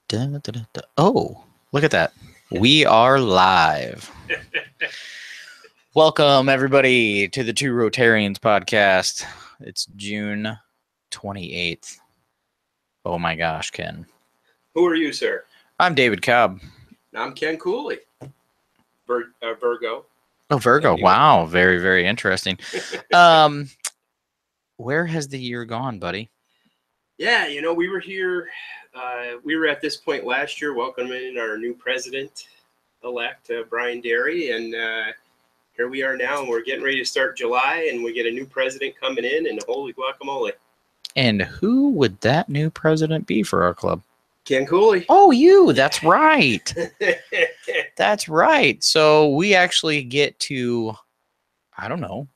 Da, da, da, da. Oh, look at that. We are live. Welcome, everybody, to the Two Rotarians podcast. It's June 28th. Oh, my gosh, Ken. Who are you, sir? I'm David Cobb. I'm Ken Cooley. Virgo. Oh, Virgo. Anyway. Wow. Very, very interesting. Where has the year gone, buddy? Yeah, we were here. We were at this point last year welcoming our new president-elect, Brian Derry, and here we are now, and we're getting ready to start July, and we get a new president coming in, and holy guacamole. And who would that new president be for our club? Ken Cooley. Oh, you. That's right. That's right. So we actually get to, I don't know,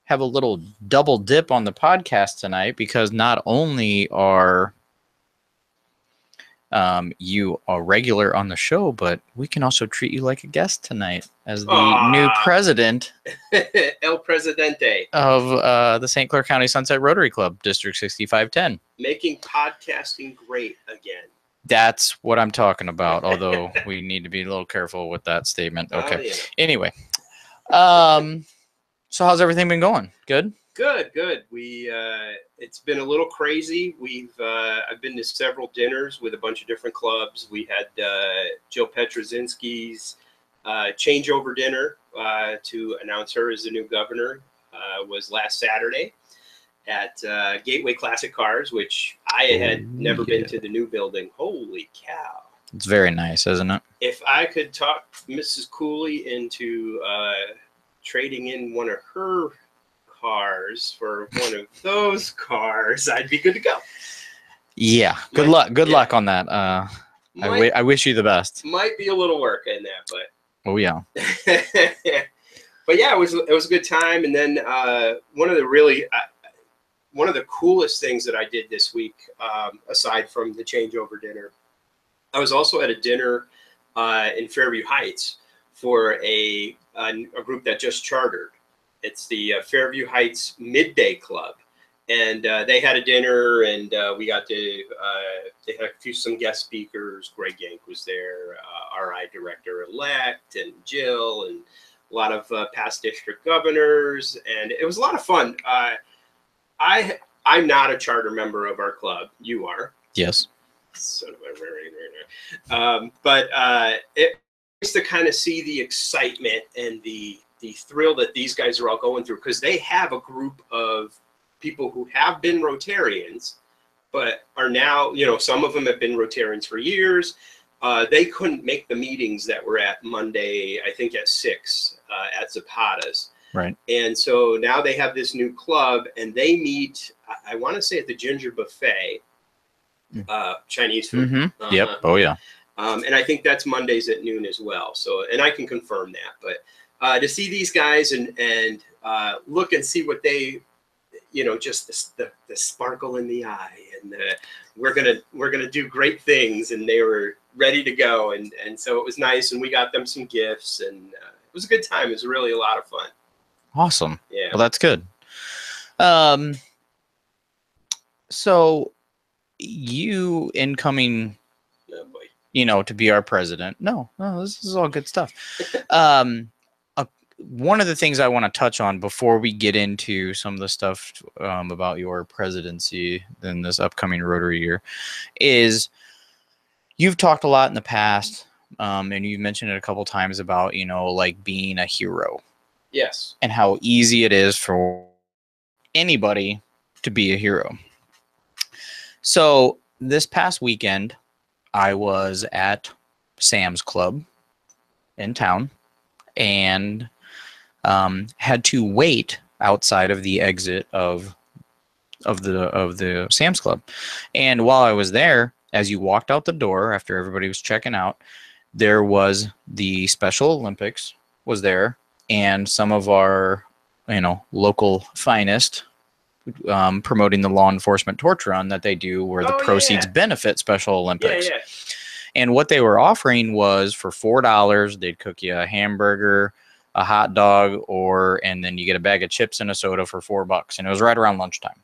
have a little double dip on the podcast tonight, because not only are you a regular on the show, but we can also treat you like a guest tonight as the new president El Presidente of the St. Clair County Sunset Rotary Club, District 6510. Making podcasting great again. That's what I'm talking about, although we need to be a little careful with that statement. Okay. Yeah. Anyway, so how's everything been going? Good? Good. It's been a little crazy. I've been to several dinners with a bunch of different clubs. We had Jill Petrozinski's changeover dinner to announce her as the new governor was last Saturday at Gateway Classic Cars, which I had never been to the new building. Holy cow. It's very nice, isn't it? If I could talk Mrs. Cooley into trading in one of her cars for one of those cars, I'd be good to go. Yeah. Good luck on that. I wish you the best. Might be a little work in that, but oh yeah. But yeah, it was a good time. And then one of the coolest things that I did this week, aside from the changeover dinner, I was also at a dinner in Fairview Heights for a group that just chartered. It's the Fairview Heights Midday Club, and they had a dinner, and we got to they had some guest speakers. Greg Yank was there, RI Director-elect, and Jill, and a lot of past district governors, and it was a lot of fun. I'm not a charter member of our club. You are. Yes. Son of a but it was to kind of see the excitement and the thrill that these guys are all going through, because they have a group of people who have been Rotarians, but are now, some of them have been Rotarians for years. They couldn't make the meetings that were at Monday, I think at 6 at Zapata's. Right. And so now they have this new club, and they meet, I want to say, at the Ginger Buffet, Chinese food. Mm-hmm. Yep. Oh yeah. And I think that's Mondays at noon as well. So, and I can confirm that, but to see these guys and look and see what they, just the sparkle in the eye, and we're gonna do great things, and they were ready to go, and so it was nice, and we got them some gifts, and it was a good time. It was really a lot of fun. Awesome. Yeah. Well, that's good. So you incoming, Oh boy. to be our president. No, this is all good stuff. One of the things I want to touch on before we get into some of the stuff about your presidency in this upcoming Rotary year is you've talked a lot in the past, and you've mentioned it a couple times about, like being a hero. Yes. And how easy it is for anybody to be a hero. So this past weekend, I was at Sam's Club in town, and had to wait outside of the exit of the Sam's Club. And while I was there, as you walked out the door after everybody was checking out, there was the Special Olympics was there, and some of our local finest promoting the law enforcement torch run that they do, where the proceeds benefit Special Olympics. Yeah. And what they were offering was for $4, they'd cook you a hamburger, a hot dog, and then you get a bag of chips and a soda for $4. And it was right around lunchtime.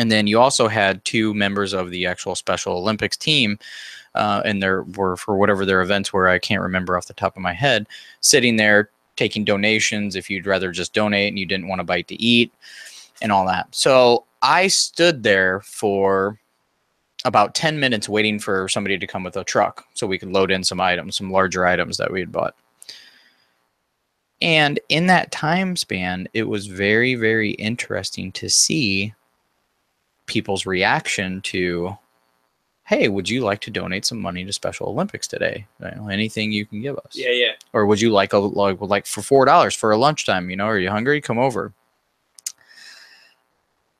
And then you also had 2 members of the actual Special Olympics team, and there were, for whatever their events were, I can't remember off the top of my head, sitting there taking donations if you'd rather just donate and you didn't want a bite to eat and all that. So I stood there for about 10 minutes waiting for somebody to come with a truck so we could load in some items, some larger items that we had bought. And in that time span, it was very, very interesting to see people's reaction to, hey, would you like to donate some money to Special Olympics today? You know, anything you can give us. Yeah, yeah. Or would you like like for $4 for a lunchtime? You know, are you hungry? Come over.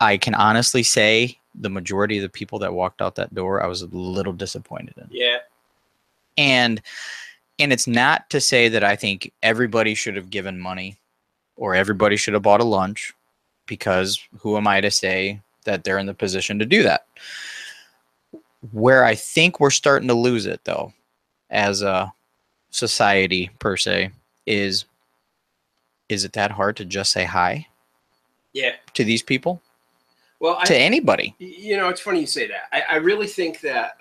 I can honestly say the majority of the people that walked out that door, I was a little disappointed in. Yeah. And it's not to say that I think everybody should have given money or everybody should have bought a lunch, because who am I to say that they're in the position to do that? Where I think we're starting to lose it, though, as a society per se, is it that hard to just say hi? Yeah. To these people? Well, to anybody. You know, it's funny you say that. I really think that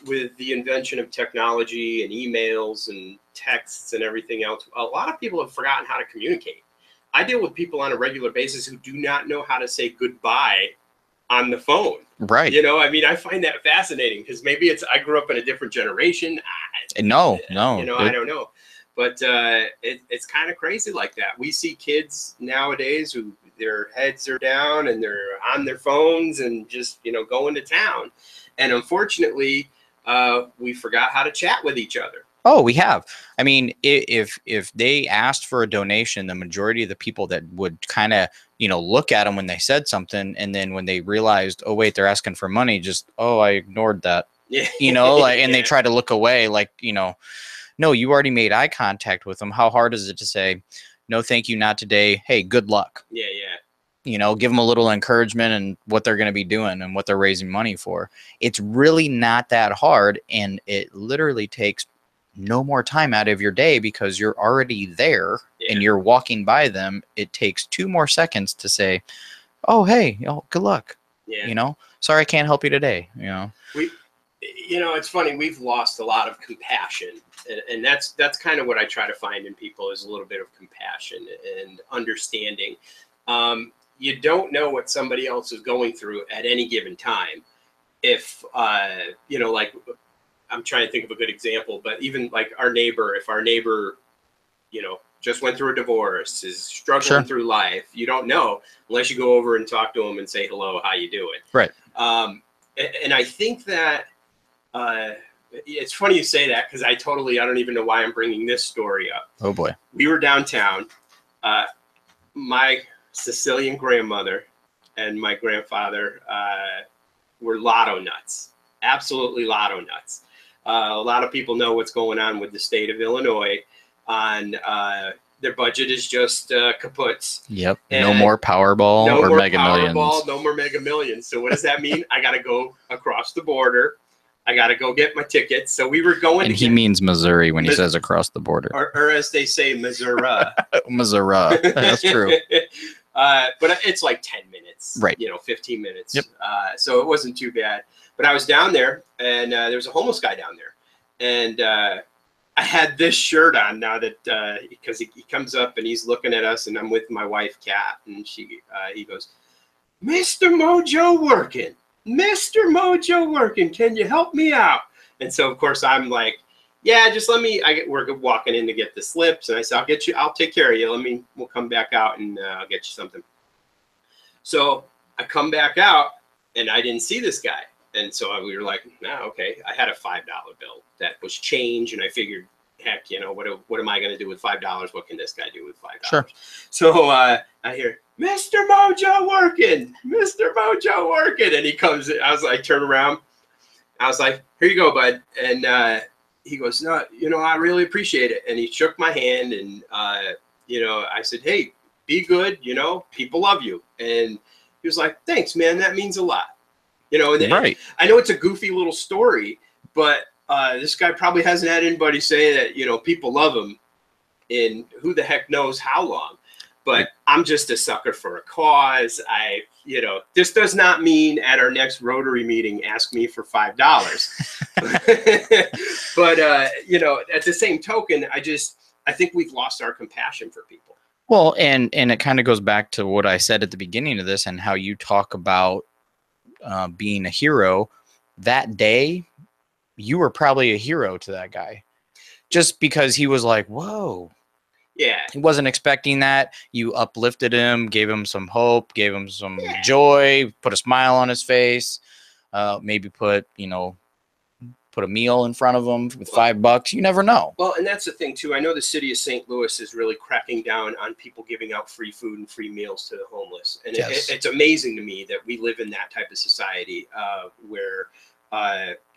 with the invention of technology and emails and texts and everything else, a lot of people have forgotten how to communicate. I deal with people on a regular basis who do not know how to say goodbye on the phone. Right. You know, I mean, I find that fascinating because maybe I grew up in a different generation. No. You know, I don't know. But it's kind of crazy like that. We see kids nowadays who their heads are down and they're on their phones and just, you know, going to town. And unfortunately, we forgot how to chat with each other. Oh, we have. I mean, if they asked for a donation, the majority of the people that would kind of, you know, look at them when they said something, and then when they realized, oh wait, they're asking for money, just, oh, I ignored that. Yeah. You know, like, and Yeah. they try to look away, like, you know, no, you already made eye contact with them. How hard is it to say, no, thank you, not today. Hey, good luck. Yeah, yeah. You know, give them a little encouragement and what they're going to be doing and what they're raising money for. It's really not that hard, and it literally takes no more time out of your day because you're already there and you're walking by them. It takes 2 more seconds to say, oh, hey, good luck. Yeah. You know, sorry, I can't help you today. You know, you know, it's funny. We've lost a lot of compassion, and that's kind of what I try to find in people, is a little bit of compassion and understanding. You don't know what somebody else is going through at any given time. If, you know, like, I'm trying to think of a good example, but even like our neighbor, if our neighbor, you know, just went through a divorce, is struggling through life, you don't know unless you go over and talk to them and say, hello, how you doing? Right. And I think that it's funny you say that, because I don't even know why I'm bringing this story up. Oh boy. We were downtown. My Sicilian grandmother and my grandfather were lotto nuts, absolutely lotto nuts. A lot of people know what's going on with the state of Illinois on their budget is just kaputs. Yep. No more Powerball or Mega Millions. No more Mega Millions. So what does that mean? I got to go across the border. I got to go get my tickets. So we were going. And he means Missouri when he says across the border. Or as they say, Missouri. Missouri. That's true. But it's like 10 minutes. Right. You know, 15 minutes. Yep. So it wasn't too bad. But I was down there, and there was a homeless guy down there. And I had this shirt on now that because he comes up and he's looking at us, and I'm with my wife, Kat, and he goes, Mr. Mojo working. Mr. Mojo working. Can you help me out? And so, of course, I'm like, yeah, just let me. We're walking in to get the slips, and I said, I'll take care of you. We'll come back out and I'll get you something. So I come back out, and I didn't see this guy. And so we were like, nah, okay. I had a $5 bill that was change, and I figured, heck, you know, what am I going to do with $5? What can this guy do with $5? Sure. So I hear, Mr. Mojo working, Mr. Mojo working. And he comes in. I was like, turn around. I was like, here you go, bud. And he goes, no, you know, I really appreciate it. And he shook my hand, and, you know, I said, hey, be good. You know, people love you. And he was like, thanks, man. That means a lot. You know, and right. I know it's a goofy little story, but this guy probably hasn't had anybody say that, you know, people love him in who the heck knows how long. But I'm just a sucker for a cause. I you know, this does not mean at our next Rotary meeting, ask me for $5. But, you know, at the same token, I think we've lost our compassion for people. Well, and it kind of goes back to what I said at the beginning of this and how you talk about being a hero. That day, you were probably a hero to that guy just because he was like, whoa. Yeah. He wasn't expecting that. You uplifted him, gave him some hope, gave him some joy, put a smile on his face, maybe put a meal in front of him with $5. You never know. Well, and that's the thing too. I know the city of St. Louis is really cracking down on people giving out free food and free meals to the homeless. And Yes. it's amazing to me that we live in that type of society where,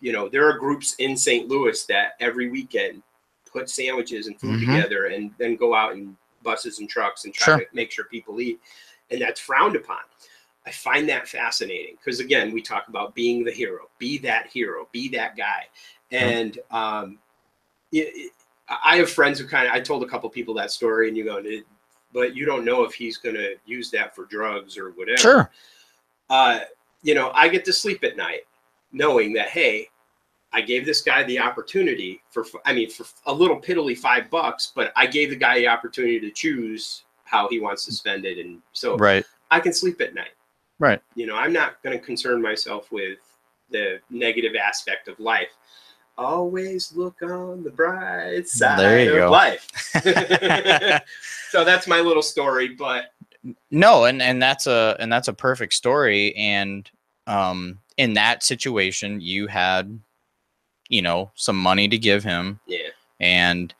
you know, there are groups in St. Louis that every weekend put sandwiches and food together and then go out in buses and trucks and try to make sure people eat. And that's frowned upon. I find that fascinating because, again, we talk about being the hero, be that hero, be that guy. And I have friends who I told a couple people that story and you go, but you don't know if he's going to use that for drugs or whatever. Sure. You know, I get to sleep at night knowing that, hey, I gave this guy the opportunity for a little piddly $5, but I gave the guy the opportunity to choose how he wants to spend it. And so I can sleep at night. Right. You know, I'm not going to concern myself with the negative aspect of life. Always look on the bright side of life. So that's my little story, but no, and that's a perfect story. And in that situation, you had, you know, some money to give him. Yeah. And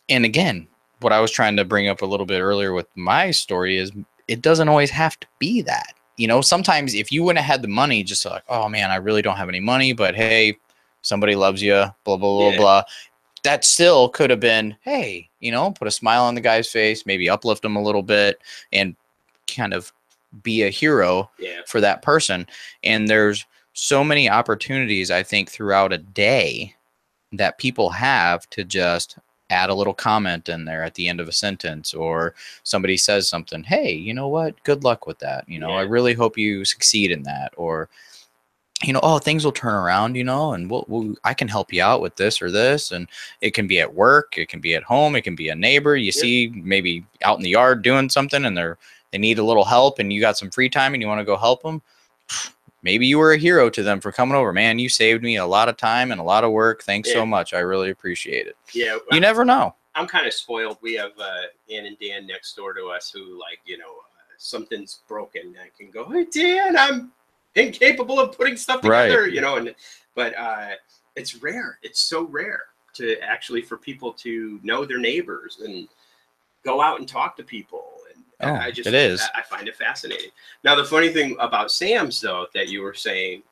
again, what I was trying to bring up a little bit earlier with my story is it doesn't always have to be that. You know, sometimes if you wouldn't have had the money, just like, oh man, I really don't have any money, but hey, somebody loves you, blah, blah, blah, blah. That still could have been, hey, you know, put a smile on the guy's face, maybe uplift him a little bit and kind of be a hero for that person. And there's so many opportunities, I think, throughout a day that people have to just add a little comment in there at the end of a sentence, or somebody says something, hey, you know what? Good luck with that. You know, I really hope you succeed in that. Or, you know, oh, things will turn around, you know, and I can help you out with this or this. And it can be at work. It can be at home. It can be a neighbor you see maybe out in the yard doing something and they need a little help and you got some free time and you want to go help them. Maybe you were a hero to them for coming over, man. You saved me a lot of time and a lot of work. Thanks so much. I really appreciate it. Yeah. You never know. I'm kind of spoiled. We have Ann and Dan next door to us who, like, you know, something's broken. I can go, hey, Dan, I'm incapable of putting stuff together, you know, but it's rare. It's so rare to actually for people to know their neighbors and go out and talk to people. It is. I find it fascinating. Now, the funny thing about Sam's, though, that you were saying,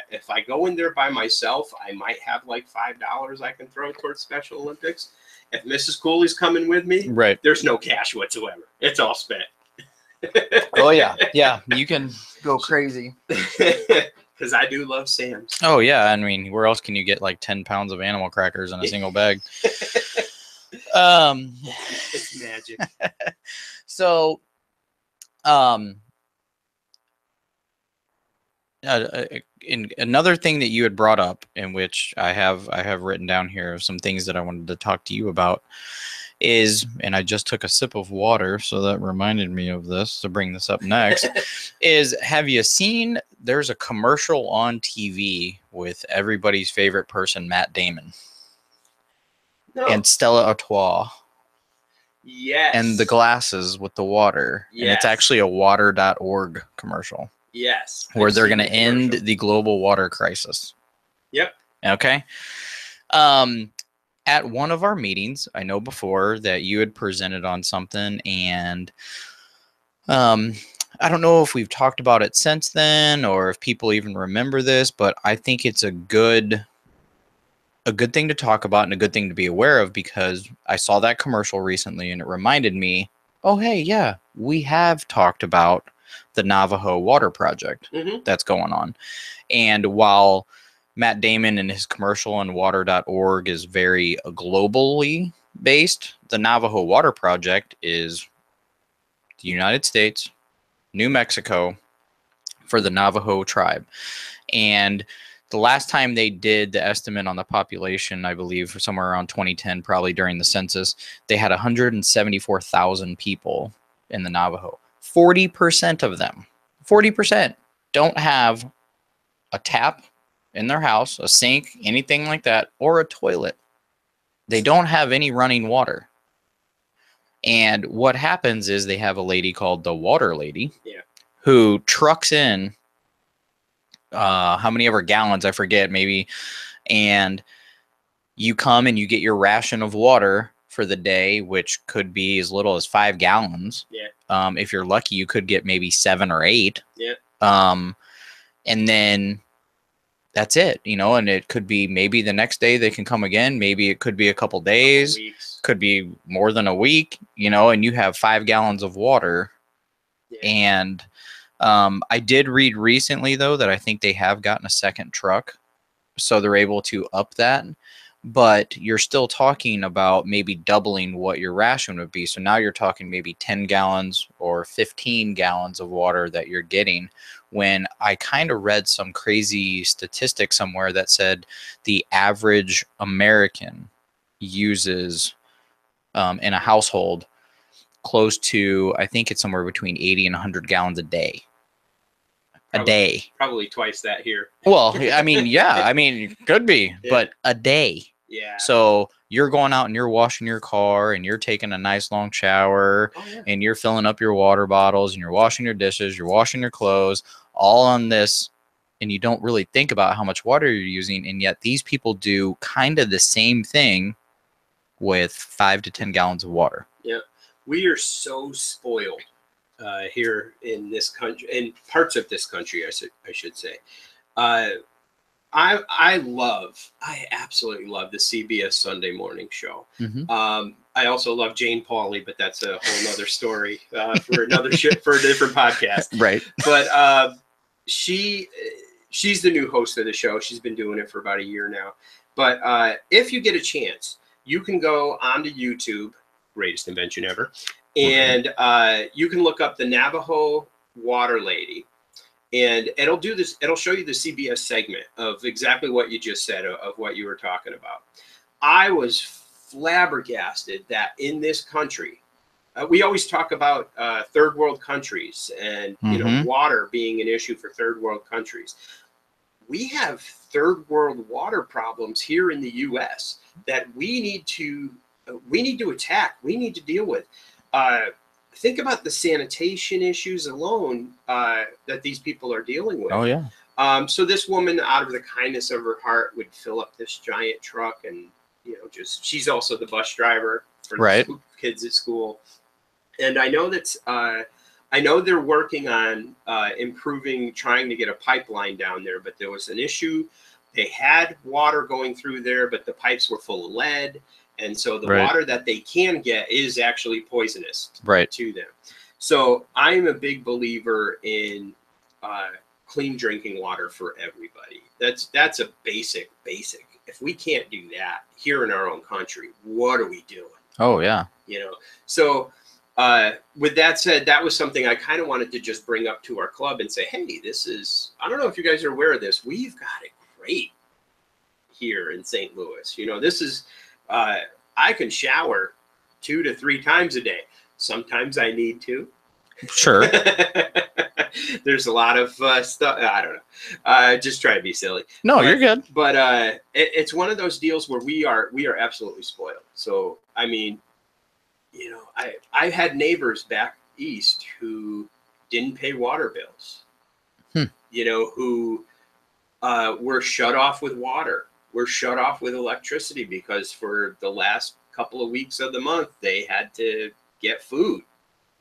if I go in there by myself, I might have like $5 I can throw towards Special Olympics. If Mrs. Cooley's coming with me, there's no cash whatsoever. It's all spent. Oh, yeah. Yeah. You can go crazy. Because I do love Sam's. Oh, yeah. I mean, where else can you get like 10 pounds of animal crackers in a single bag? It's magic. So, in another thing that you had brought up, in which I have written down here some things that I wanted to talk to you about, is, and I just took a sip of water, so that reminded me of this to bring this up next. Is, have you seen? There's a commercial on TV with everybody's favorite person, Matt Damon, and Stella Artois. Yes. And the glasses with the water. Yes. And it's actually a water.org commercial. Yes. Where they're going to end the global water crisis. Yep. Okay. At one of our meetings, I know before that you had presented on something, and I don't know if we've talked about it since then or if people even remember this, but I think it's a good thing to talk about and a good thing to be aware of, because I saw that commercial recently and it reminded me, oh, hey, yeah, we have talked about the Navajo water project that's going on. And while Matt Damon and his commercial and water.org is very globally based, the Navajo water project is the United States, New Mexico, for the Navajo tribe. And the last time they did the estimate on the population, I believe for somewhere around 2010, probably during the census, they had 174,000 people in the Navajo. 40% of them, 40% don't have a tap in their house, a sink, anything like that, or a toilet. They don't have any running water. And what happens is they have a lady called the water lady, who trucks in how many ever gallons, I forget, maybe, and you come and you get your ration of water for the day, which could be as little as 5 gallons. If you're lucky, you could get maybe 7 or 8. And then that's it, you know, and it could be maybe the next day they can come again. Maybe it could be a couple days, could be more than a week, you know, and you have 5 gallons of water. And I did read recently, though, that I think they have gotten a second truck, so they're able to up that. But you're still talking about maybe doubling what your ration would be. So now you're talking maybe 10 gallons or 15 gallons of water that you're getting, when I kind of read some crazy statistic somewhere that said the average American uses in a household close to, I think it's somewhere between 80 and 100 gallons a day. Probably twice that here. Well, I mean, yeah, I mean, it could be, but a day. So you're going out and you're washing your car and you're taking a nice long shower and you're filling up your water bottles and you're washing your dishes, you're washing your clothes, all on this. And you don't really think about how much water you're using. And yet these people do kind of the same thing with 5 to 10 gallons of water. We are so spoiled here in this country, in parts of this country, I should say. I absolutely love the CBS Sunday morning show. I also love Jane Pauley, but that's a whole nother story for another for a different podcast. Right. But she's the new host of the show. She's been doing it for about a year now. But if you get a chance, you can go onto YouTube, greatest invention ever, and you can look up the Navajo Water Lady. And it'll do this. It'll show you the CBS segment of exactly what you just said, of what you were talking about. I was flabbergasted that in this country, we always talk about third world countries and you know, water being an issue for third world countries. We have third world water problems here in the U.S. that we need to attack. We need to deal with. Think about the sanitation issues alone that these people are dealing with. Oh, yeah. So this woman, out of the kindness of her heart, would fill up this giant truck, and you know, just she's also the bus driver for the kids at school. And I know that I know they're working on improving, trying to get a pipeline down there, but there was an issue. They had water going through there, but the pipes were full of lead. And so the water that they can get is actually poisonous to them. So I'm a big believer in clean drinking water for everybody. That's a basic. If we can't do that here in our own country, what are we doing? Oh, yeah. You know, so with that said, that was something I kind of wanted to just bring up to our club and say, hey, this is, I don't know if you guys are aware of this. We've got it great here in St. Louis. You know, this is, I can shower 2 to 3 times a day. Sometimes I need to. Sure. There's a lot of stuff. I don't know. Just try to be silly. No, you're good. But it's one of those deals where we are absolutely spoiled. So, I mean, you know, I had neighbors back east who didn't pay water bills, you know, who were shut off with water. We're shut off with electricity because for the last couple of weeks of the month, they had to get food,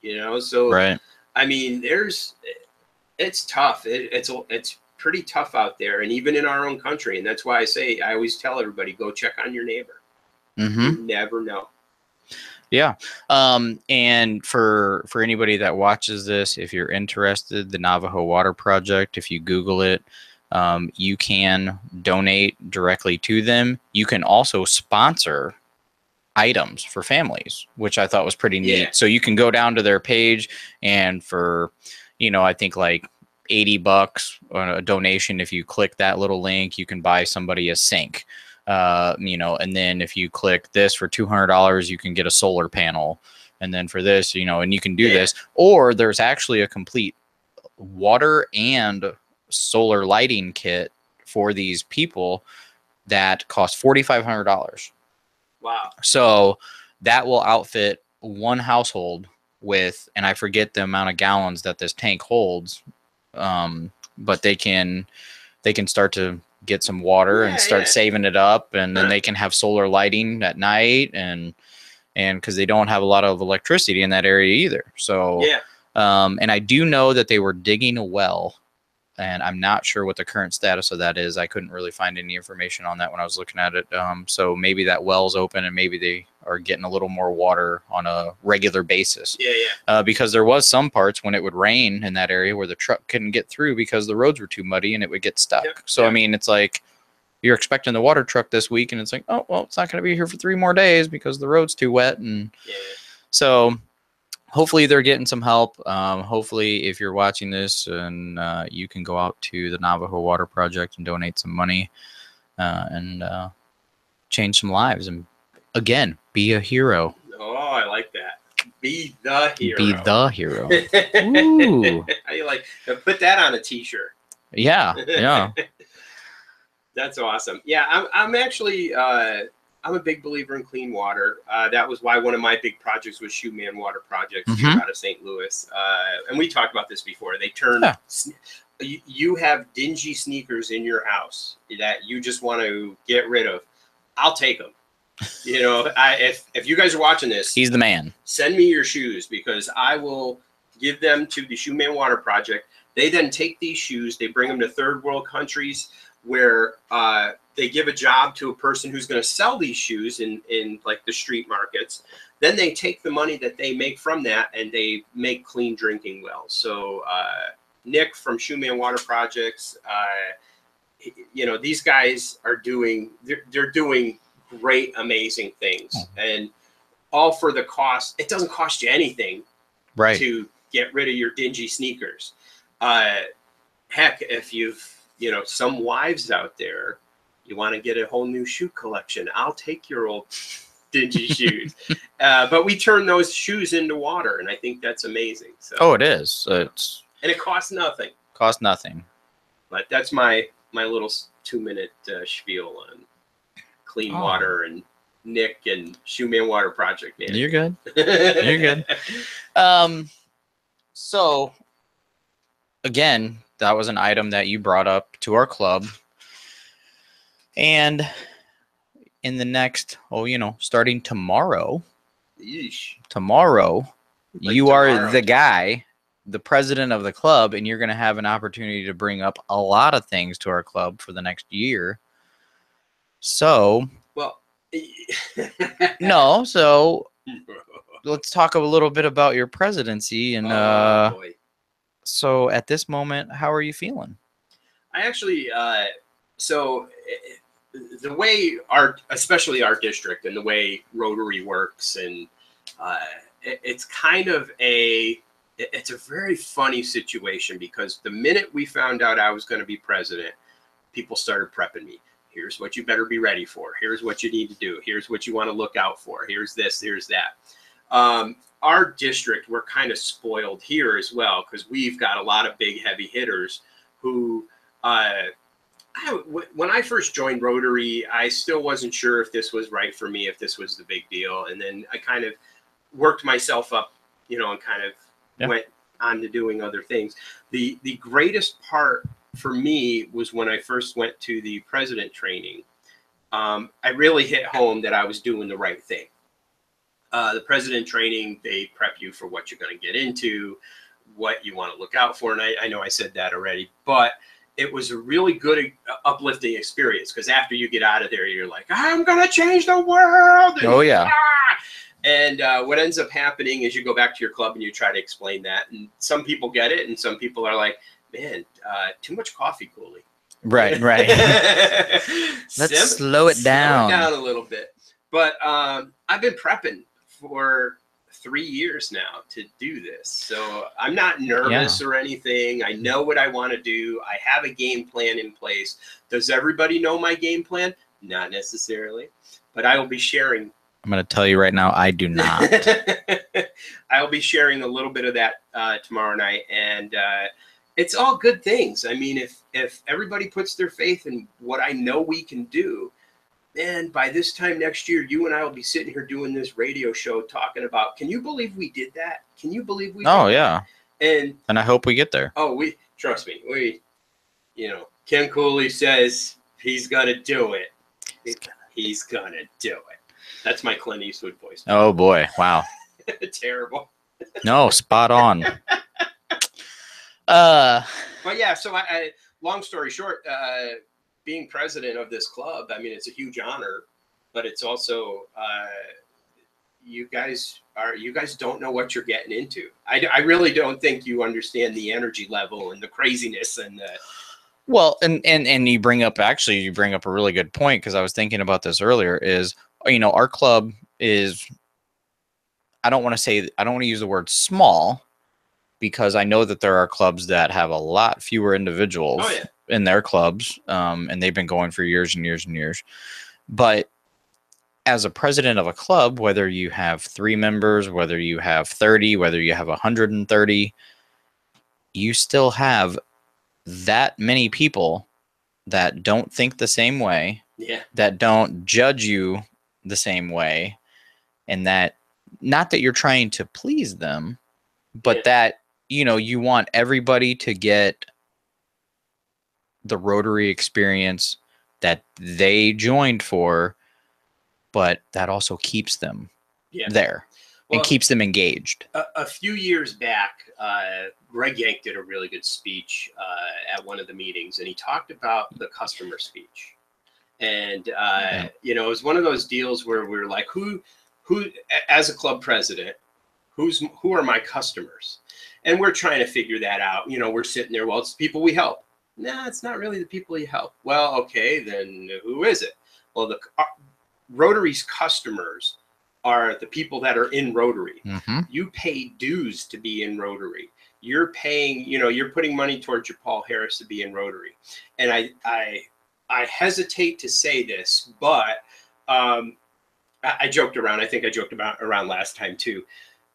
you know? So, I mean, it's tough. It's pretty tough out there, and even in our own country. And that's why I always tell everybody, go check on your neighbor. You never know. Yeah. And for anybody that watches this, if you're interested, the Navajo Water Project, if you Google it, you can donate directly to them. You can also sponsor items for families, which I thought was pretty neat. So you can go down to their page, and for, you know, I think like $80 on a donation. If you click that little link, you can buy somebody a sink. And then if you click this for $200, you can get a solar panel. And then for this, and you can do this. Or there's actually a complete water and solar lighting kit for these people that cost $4,500. Wow. So that will outfit one household with, and I forget the amount of gallons that this tank holds, but they can start to get some water and start saving it up, and then they can have solar lighting at night, and because they don't have a lot of electricity in that area either. So and I do know that they were digging a well, and I'm not sure what the current status of that is. I couldn't really find any information on that when I was looking at it. So maybe that well's open, and maybe they are getting a little more water on a regular basis. Because there was some parts when it would rain in that area where the truck couldn't get through because the roads were too muddy and it would get stuck. So, I mean, it's like you're expecting the water truck this week, and it's like, oh, well, it's not going to be here for 3 more days because the road's too wet. And so hopefully they're getting some help. Hopefully if you're watching this, and you can go out to the Navajo Water Project and donate some money and change some lives. And again, be a hero. Oh, I like that. Be the hero. Be the hero. Ooh. How you like? Put that on a t-shirt. Yeah. That's awesome. Yeah, I'm actually I'm a big believer in clean water. That was why one of my big projects was Shoe Man Water Project here out of St. Louis. And we talked about this before. They turn you have dingy sneakers in your house that you just want to get rid of. I'll take them. If you guys are watching this, he's the man. Send me your shoes, because I will give them to the Shoe Man Water Project. They then take these shoes, they bring them to third world countries where they give a job to a person who's going to sell these shoes in like the street markets. Then they take the money that they make from that and they make clean drinking wells. So Nick from Shoe Man Water Projects, these guys are doing, they're doing great, amazing things, and all for the cost. It doesn't cost you anything to get rid of your dingy sneakers. Heck, if you've, some wives out there, you want to get a whole new shoe collection, I'll take your old dingy shoes. But we turn those shoes into water, and I think that's amazing. So, it is. And it costs nothing. Costs nothing. But that's my little 2-minute spiel on clean water and Nick and Shoe Man Water Project, man. You're good. You're good. So again, that was an item that you brought up to our club. And in the next, starting tomorrow, you are the guy, the president of the club, and you're going to have an opportunity to bring up a lot of things to our club for the next year. So, so let's talk a little bit about your presidency. And so at this moment, how are you feeling? I actually, so the way especially our district and the way Rotary works, and it's kind of it's a very funny situation, because the minute we found out I was going to be president, people started prepping me. Here's what you better be ready for. Here's what you need to do. Here's what you want to look out for. Here's this, here's that. Our district, we're kind of spoiled here as well, because we've got a lot of big heavy hitters who, when I first joined Rotary, I still wasn't sure if this was right for me, if this was the big deal. And then I kind of worked myself up, and kind of went on to doing other things. The greatest part for me was when I first went to the president training. I really hit home that I was doing the right thing. The president training, they prep you for what you're going to get into, what you want to look out for. And I know I said that already, but it was a really good, uplifting experience, because after you get out of there, you're like, I'm going to change the world. And, And what ends up happening is you go back to your club and you try to explain that. And some people get it, and some people are like, man, too much coffee, Cooley. Right. Let's slow it down. Slow it down a little bit. But I've been prepping for 3 years now to do this. So I'm not nervous or anything. I know what I want to do. I have a game plan in place. Does everybody know my game plan? Not necessarily, but I will be sharing. I'm going to tell you right now, I do not. I'll be sharing a little bit of that tomorrow night. And it's all good things. I mean, if everybody puts their faith in what I know we can do, man, by this time next year, you and I will be sitting here doing this radio show talking about, can you believe we did that? Can you believe we did that? And I hope we get there. Oh, trust me, Kim Cooley says he's going to do it. He's going to do it. That's my Clint Eastwood voice. Oh, boy. Wow. Terrible. No, spot on. But yeah, so I long story short, being president of this club, I mean, it's a huge honor, but it's also you guys don't know what you're getting into. I really don't think you understand the energy level and the craziness and the. Well, and you bring up a really good point, because I was thinking about this earlier. Is, our club is, I don't want to use the word small, because I know that there are clubs that have a lot fewer individuals in their clubs, and they've been going for years and years and years. But as a president of a club, whether you have 3 members, whether you have 30, whether you have 130, you still have that many people that don't think the same way, that don't judge you the same way, and that, not that you're trying to please them, but that, you want everybody to get the Rotary experience that they joined for, but that also keeps them there and keeps them engaged. A few years back, Greg Yank did a really good speech at one of the meetings, and he talked about the customer speech. And, it was one of those deals where we're like, who, as a club president, who are my customers? And we're trying to figure that out. We're sitting there, well, it's the people we help. Nah, it's not really the people you help. Well, okay, then who is it? Well, the Rotary's customers are the people that are in Rotary. Mm-hmm. You pay dues to be in Rotary. You're paying, you're putting money towards your Paul Harris to be in Rotary. And I hesitate to say this, but I joked around. I think I joked around last time too.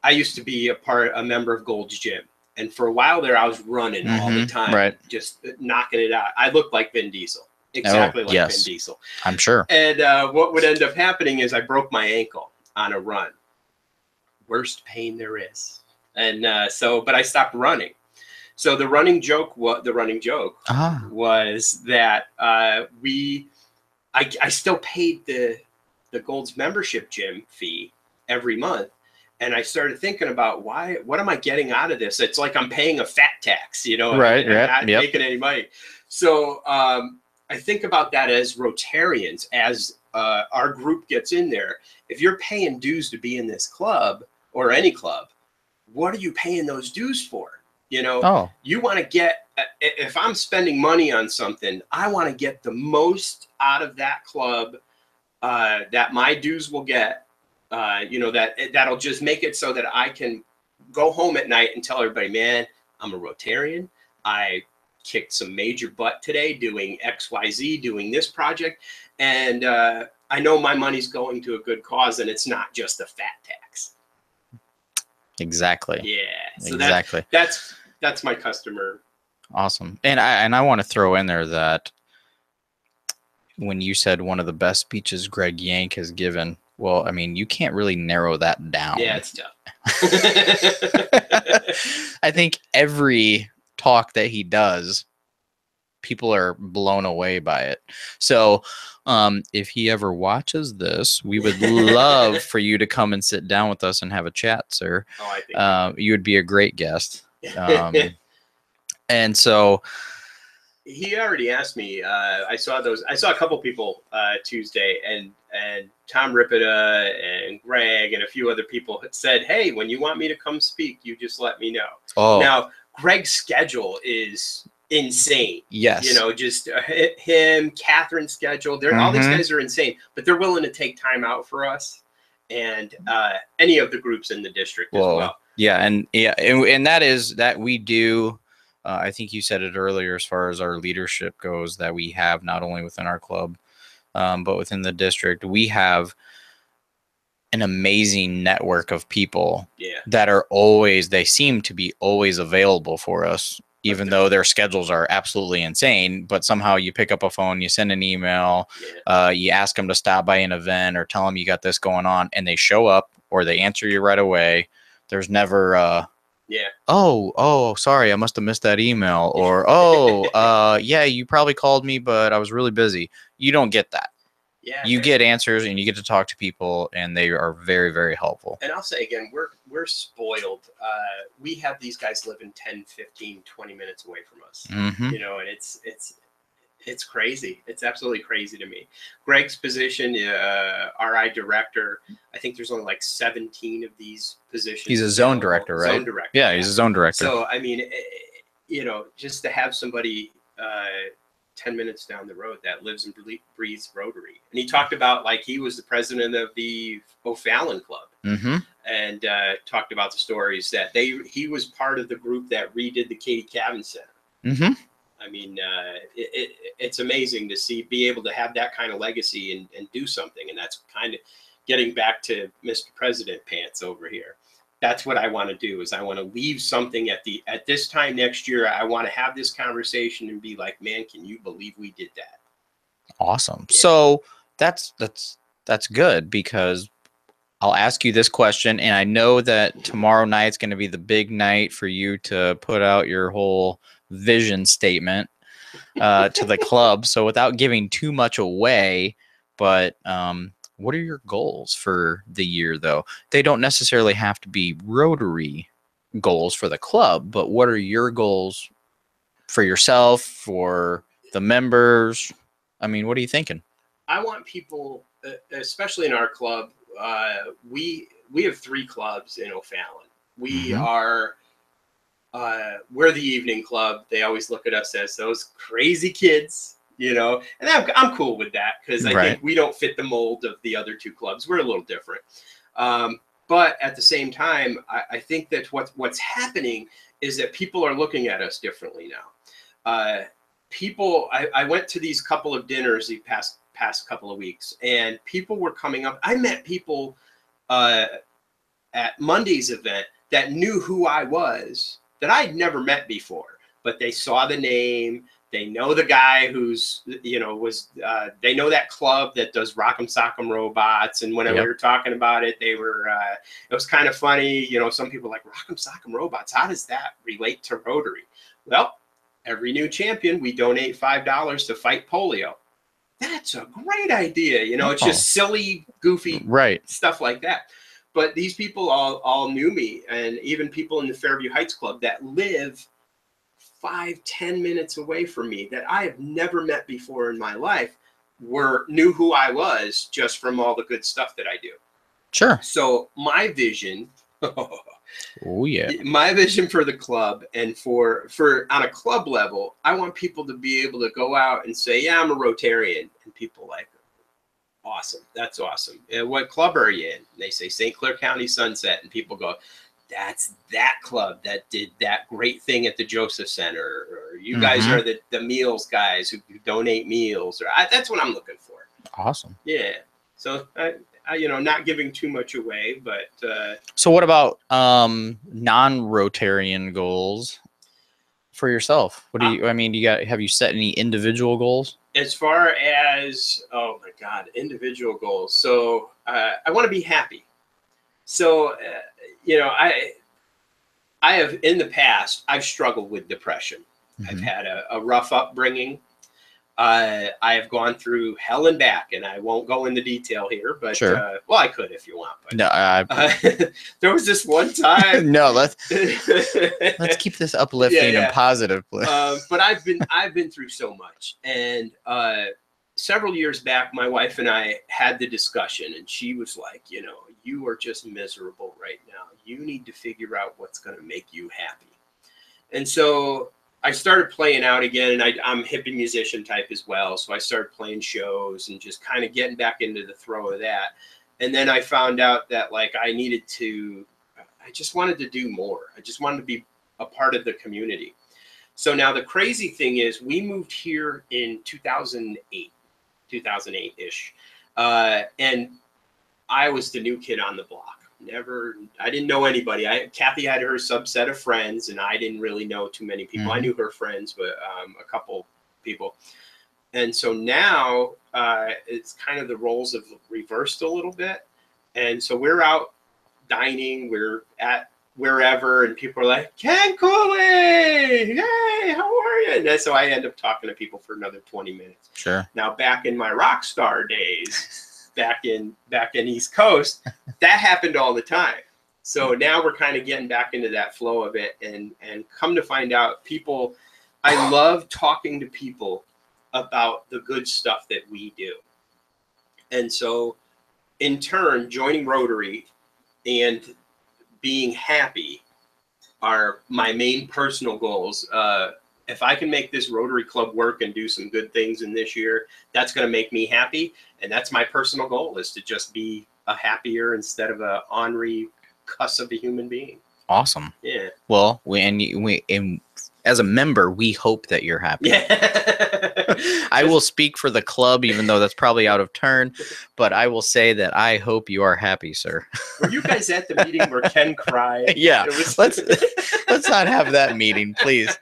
I used to be a member of Gold's Gym. And for a while there, I was running all the time, just knocking it out. I looked like Vin Diesel, exactly like Vin Diesel. I'm sure. And what would end up happening is I broke my ankle on a run. Worst pain there is. And but I stopped running. So the running joke was that I still paid the Gold's membership gym fee every month. And I started thinking about what am I getting out of this? It's like I'm paying a fat tax, right? I'm not making any money. So I think about that as Rotarians, as our group gets in there. If you're paying dues to be in this club or any club, what are you paying those dues for? You want to get, if I'm spending money on something, I want to get the most out of that club that my dues will get. That'll just make it so that I can go home at night and tell everybody, man, I'm a Rotarian. I kicked some major butt today doing XYZ, doing this project. And I know my money's going to a good cause, and it's not just a fat tax. Exactly. Yeah. So exactly. That's my customer. Awesome. And I want to throw in there that when you said one of the best speeches Greg Yank has given, well, I mean, you can't really narrow that down. Yeah, it's tough. I think every talk that he does, people are blown away by it. So if he ever watches this, we would love for you to come and sit down with us and have a chat, sir. Oh, I think you would be a great guest. And so he already asked me. I saw a couple people Tuesday, and Tom Ripida and Greg and a few other people had said, hey, when you want me to come speak, you just let me know. Oh. Now, Greg's schedule is insane. Yes. Just him, Catherine's schedule. All these guys are insane, but they're willing to take time out for us. and any of the groups in the district as well. Yeah, and that we do. I think you said it earlier, as far as our leadership goes, that we have not only within our club, but within the district, we have an amazing network of people that are always, they seem to be always available for us, even though their schedules are absolutely insane. But somehow you pick up a phone, you send an email, you ask them to stop by an event or tell them you got this going on, and they show up or they answer you right away. There's never oh, sorry, I must have missed that email, or yeah, you probably called me, but I was really busy. You don't get that. Yeah, you get answers and you get to talk to people, and they are very, very helpful. And I'll say again, we're spoiled. We have these guys living 10, 15, 20 minutes away from us. You know, and it's crazy. It's absolutely crazy to me. Greg's position, RI director, I think there's only like 17 of these positions. He's a zone director, right? Zone director. Yeah, he's a zone director. So, I mean, you know, just to have somebody 10 minutes down the road that lives and breathes Rotary. And he talked about, like, he was the president of the O'Fallon Club, and talked about the stories that he was part of the group that redid the Katie Cavan Center. I mean, it's amazing to be able to have that kind of legacy and do something. And that's kind of getting back to Mr. President Pants over here. That's what I want to do, is I want to leave something at this time next year. I want to have this conversation and be like, man, can you believe we did that? Awesome. Yeah. So that's good, because I'll ask you this question, and I know that tomorrow night's going to be the big night for you to put out your whole vision statement to the club. So without giving too much away, but what are your goals for the year, though? They don't necessarily have to be Rotary goals for the club, but what are your goals for yourself, for the members? I mean, what are you thinking? I want people, especially in our club, we have 3 clubs in O'Fallon. We are we're the evening club. They always look at us as those crazy kids, you know, and I'm cool with that, because I think we don't fit the mold of the other 2 clubs. We're a little different. But at the same time, I think that what's happening is that people are looking at us differently now. I went to these couple of dinners the past couple of weeks, and people were coming up. I met people at Monday's event that knew who I was, that I'd never met before, but they saw the name. They know the guy who's, you know, they know that club that does Rock'em Sock'em Robots. And when we were talking about it, they were, it was kind of funny. You know, some people like, Rock'em Sock'em Robots, how does that relate to Rotary? Well, every new champion, we donate $5 to fight polio. That's a great idea. You know, it's just silly, goofy stuff like that. But these people all knew me, and even people in the Fairview Heights Club that live 5-10 minutes away from me that I have never met before in my life knew who I was just from all the good stuff that I do. Sure. So my vision, oh yeah, my vision for the club, and for on a club level, I want people to be able to go out and say, yeah, I'm a Rotarian, and people like, awesome, that's awesome. And what club are you in? And they say St. Clair County Sunset, and people go, that's that club that did that great thing at the Joseph Center, or you guys are the meals guys who donate meals, or that's what I'm looking for. Awesome. Yeah. So I you know, not giving too much away, but so what about non-Rotarian goals for yourself? What do you? I mean, have you set any individual goals? As far as, oh my God, individual goals. So I want to be happy. So you know, I have in the past, I've struggled with depression. I've had a rough upbringing. I have gone through hell and back, and I won't go into detail here, but well, I could if you want. But no, there was this one time. No, let's keep this uplifting and positive. But I've been through so much, and several years back, my wife and I had the discussion, and she was like, you know, you are just miserable right now. You need to figure out what's going to make you happy. And so I started playing out again, and I'm a hippie musician type as well. So I started playing shows and just kind of getting back into the throw of that. And then I found out that like I just wanted to do more. I just wanted to be a part of the community. So now the crazy thing is we moved here in 2008-ish. And I was the new kid on the block. I didn't know anybody. Kathy had her subset of friends, and I didn't really know too many people. I knew her friends, but a couple people. And so now it's kind of the roles have reversed a little bit. And so we're out dining, we're at wherever, and people are like, Ken Cooley, hey, how are you? And so I end up talking to people for another 20 minutes. Sure. Now, back in my rock star days, back in East Coast, that happened all the time. So now we're kind of getting back into that flow of it, and come to find out, people, I love talking to people about the good stuff that we do. And so in turn, joining Rotary and being happy are my main personal goals. If I can make this Rotary Club work and do some good things in this year, that's going to make me happy. And that's my personal goal, is to just be a happier instead of a ornery cuss of a human being. Awesome. Yeah. Well, and as a member, we hope that you're happy. Yeah. I will speak for the club, even though that's probably out of turn, but I will say that I hope you are happy, sir. Were you guys at the meeting where Ken cried? Yeah. Let's not have that meeting, please.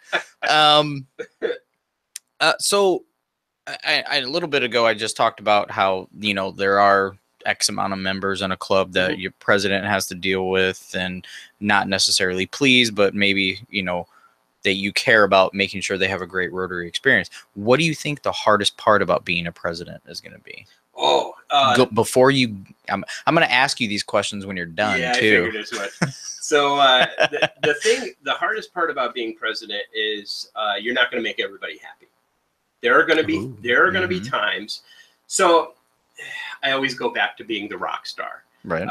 So a little bit ago, I just talked about how, there are X amount of members in a club that your president has to deal with, and not necessarily please, but maybe, that you care about making sure they have a great Rotary experience. What do you think the hardest part about being a president is going to be? Before you, I'm going to ask you these questions when you're done, too. I figured as much. So the hardest part about being president is you're not going to make everybody happy. There are going to be times. So I always go back to being the rock star. Right.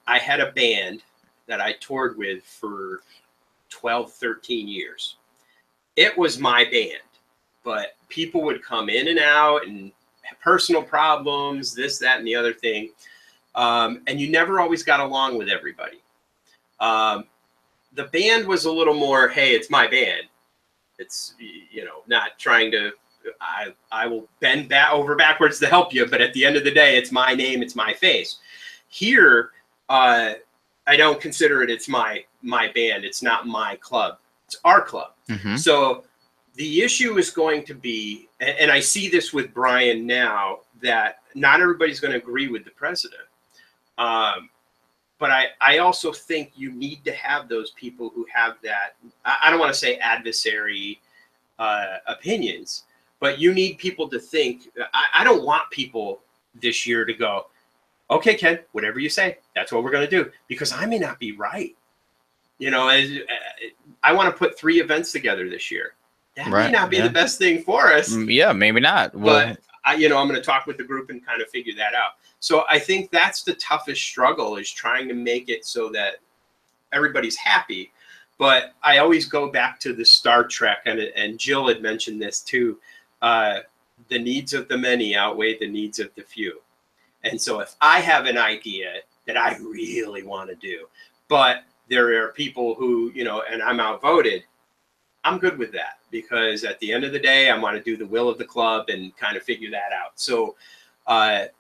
I had a band that I toured with for 12, 13 years. It was my band, but people would come in and out and have personal problems, this, that, and the other thing. And you never always got along with everybody. The band was a little more, hey, it's my band. It's, not trying to, I will bend over backwards to help you, but at the end of the day, it's my name, it's my face. Here, I don't consider it's my band. It's not my club. It's our club. So the issue is going to be, and I see this with Brian now, that not everybody's going to agree with the president. But I also think you need to have those people who have that, I don't want to say adversary opinions, but you need people to think. I don't want people this year to go, okay, Ken, whatever you say, that's what we're going to do, because I may not be right. I want to put 3 events together this year. That may not be the best thing for us. Yeah, maybe not. But I'm going to talk with the group and kind of figure that out. So I think that's the toughest struggle, is trying to make it so that everybody's happy. But I always go back to the Star Trek, and Jill had mentioned this too. The needs of the many outweigh the needs of the few. And so if I have an idea that I really want to do, but there are people who, and I'm outvoted, I'm good with that, because at the end of the day, I want to do the will of the club and kind of figure that out. So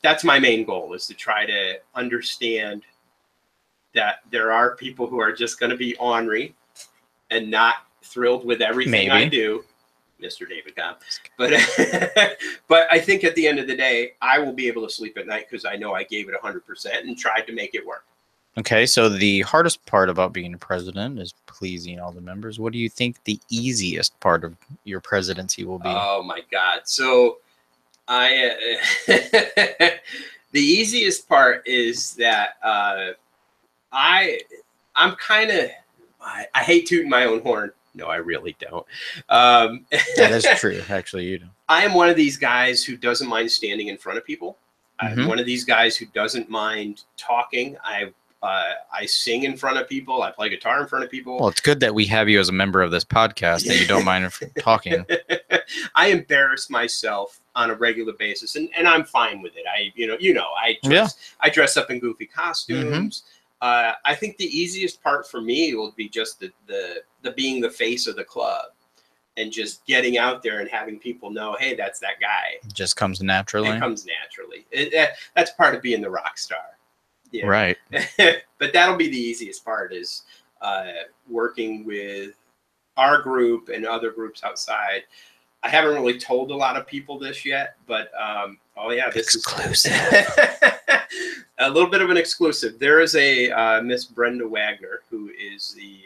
that's my main goal, is to try to understand that there are people who are just going to be ornery and not thrilled with everything I do. Mr. David Cobb. But I think at the end of the day, I will be able to sleep at night, because I know I gave it 100% and tried to make it work. Okay, so the hardest part about being a president is pleasing all the members. What do you think the easiest part of your presidency will be? Oh my God! So the easiest part is that I'm kind of, I hate tooting my own horn. No, I really don't. That is true. Actually, you don't. I am one of these guys who doesn't mind standing in front of people. I'm one of these guys who doesn't mind talking. I sing in front of people. I play guitar in front of people. Well, it's good that we have you as a member of this podcast, that you don't mind talking. I embarrass myself on a regular basis, and I'm fine with it. I dress up in goofy costumes. I think the easiest part for me will be just the being the face of the club and just getting out there and having people know, hey, that's that guy. It just comes naturally. It comes naturally. That's part of being the rock star. Yeah. Right. But that'll be the easiest part is working with our group and other groups outside. I haven't really told a lot of people this yet, but this exclusive. A little bit of an exclusive. There is a Miss Brenda Wagner who is the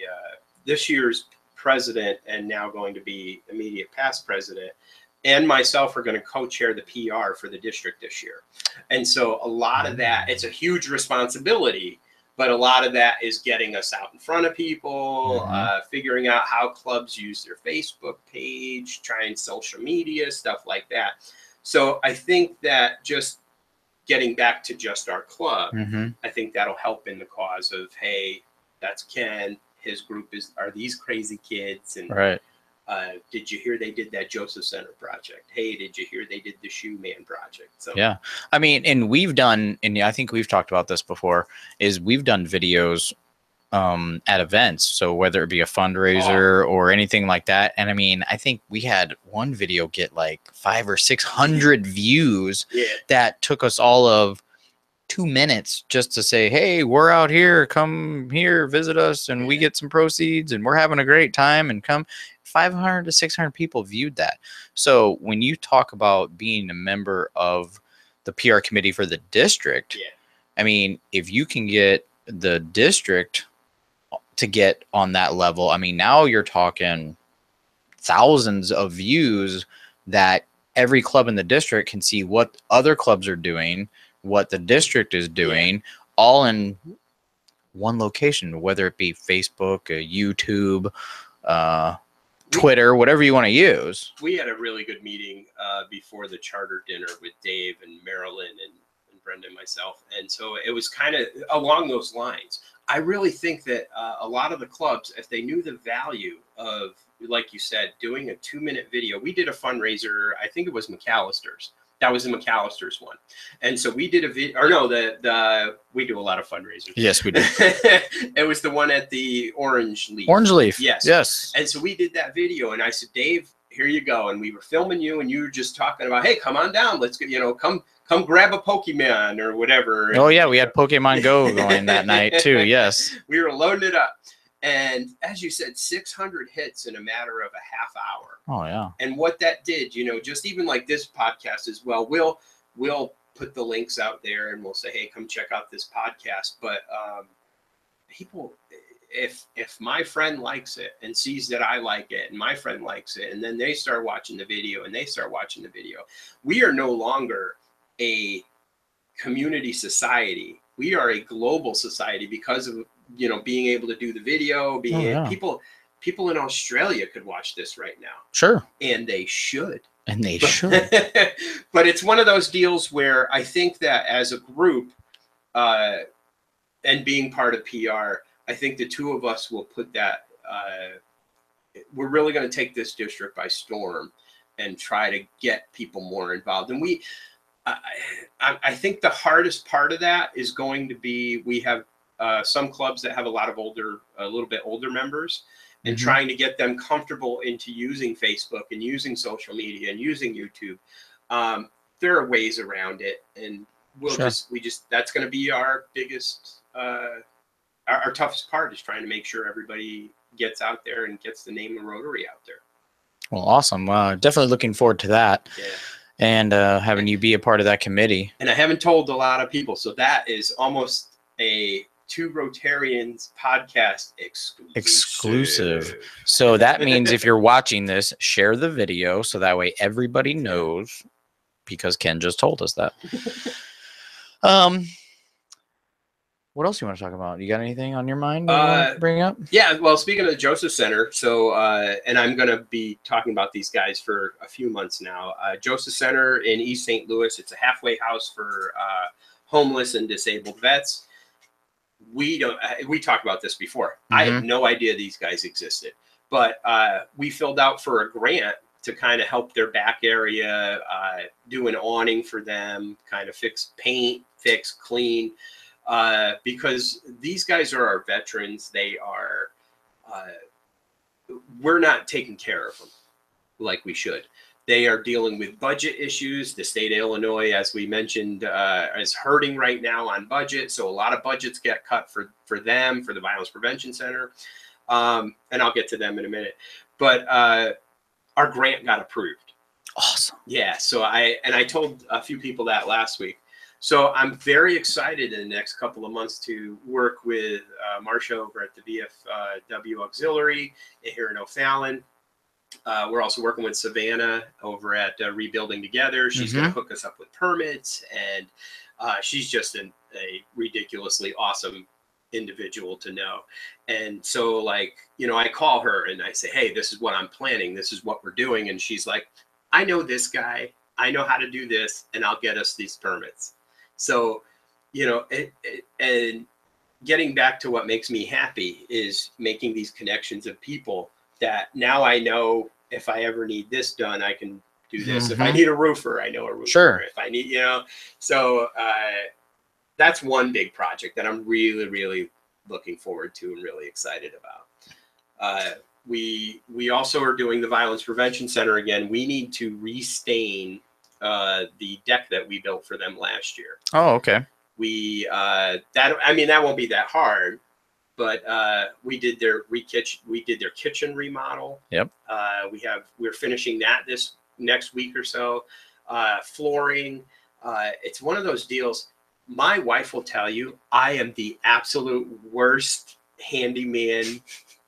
this year's president and now going to be immediate past president, and myself are going to co-chair the PR for the district this year. And so a lot of that, it's a huge responsibility, but a lot of that is getting us out in front of people, figuring out how clubs use their Facebook page, trying social media, stuff like that. So I think that just getting back to just our club, I think that'll help in the cause of, hey, that's Ken. His group are these crazy kids. And did you hear they did that Joseph Center project? Hey, did you hear they did the Shoe Man project? So yeah, I mean, and we've done, and I think we've talked about this before, is we've done videos at events. So whether it be a fundraiser or anything like that. And I mean, I think we had one video get like 500 or 600 views that took us all of 2 minutes just to say, hey, we're out here, come here, visit us, and we get some proceeds and we're having a great time, and come. 500 to 600 people viewed that. So when you talk about being a member of the PR committee for the district, I mean, if you can get the district to get on that level, I mean, now you're talking thousands of views that every club in the district can see what other clubs are doing, what the district is doing, all in one location, whether it be Facebook, YouTube, Twitter, whatever you want to use. We had a really good meeting before the charter dinner with Dave and Marilyn and Brenda and myself. And so it was kind of along those lines. I really think that a lot of the clubs, if they knew the value of, like you said, doing a 2-minute video, we did a fundraiser, I think it was McAllister's. That was the McAllister's one. And so we did a video, or no, we do a lot of fundraisers. Yes, we do. It was the one at the Orange Leaf. Orange Leaf. Yes. Yes. And so we did that video, and I said, Dave, here you go. And we were filming you, and you were just talking about, hey, come on down. Let's get, come grab a Pokemon or whatever. Oh, yeah. We had Pokemon Go going that night too. Yes. We were loading it up. And as you said, 600 hits in a matter of a half hour. Oh, yeah. And what that did, just even like this podcast as well, we'll put the links out there and we'll say, hey, come check out this podcast. But people, if my friend likes it and sees that I like it and my friend likes it, and then they start watching the video and they start watching the video, we are no longer a community society. We are a global society because of being able to do the video, people in Australia could watch this right now. Sure. And they should. And they should. But it's one of those deals where I think that as a group and being part of PR, I think the two of us will put that, we're really going to take this district by storm and try to get people more involved. And I think the hardest part of that is going to be, we have some clubs that have a little bit older members, and trying to get them comfortable into using Facebook and using social media and using YouTube. There are ways around it, and that's going to be our biggest, our toughest part, is trying to make sure everybody gets out there and gets the name of Rotary out there. Well, awesome. Definitely looking forward to that. Yeah. And having you be a part of that committee. And I haven't told a lot of people, so that is almost a Two Rotarians podcast exclusive. So that means if you're watching this, share the video so that way everybody knows, because Ken just told us that. What else you want to talk about? You got anything on your mind you want to bring up? Yeah, well, speaking of the Joseph Center, so and I'm going to be talking about these guys for a few months now. Joseph Center in East St. Louis, it's a halfway house for homeless and disabled vets. We talked about this before. I had no idea these guys existed, but we filled out for a grant to kind of help their back area, do an awning for them, kind of fix fix, clean, because these guys are our veterans. They are, we're not taking care of them like we should. They are dealing with budget issues. The state of Illinois, as we mentioned, is hurting right now on budget. So a lot of budgets get cut for them, for the Violence Prevention Center. And I'll get to them in a minute. But our grant got approved. Awesome. Yeah. So I told a few people that last week. So I'm very excited in the next couple of months to work with Marcia over at the VFW Auxiliary here in O'Fallon. We're also working with Savannah over at Rebuilding Together. She's going to hook us up with permits, and she's just a ridiculously awesome individual to know. And so, like, you know, I call her and I say, hey, this is what I'm planning. This is what we're doing. And she's like, I know this guy. I know how to do this, and I'll get us these permits. So, you know, and getting back to what makes me happy is making these connections of people that now I know if I ever need this done, I can do this. If I need a roofer, I know a roofer. Sure. If I need, you know, so that's one big project that I'm really, really looking forward to and really excited about. We also are doing the Violence Prevention Center again. We need to restain the deck that we built for them last year. Oh, okay. That won't be that hard. But we did their kitchen remodel. Yep. We're finishing that this next week or so. Flooring. It's one of those deals. My wife will tell you I am the absolute worst handyman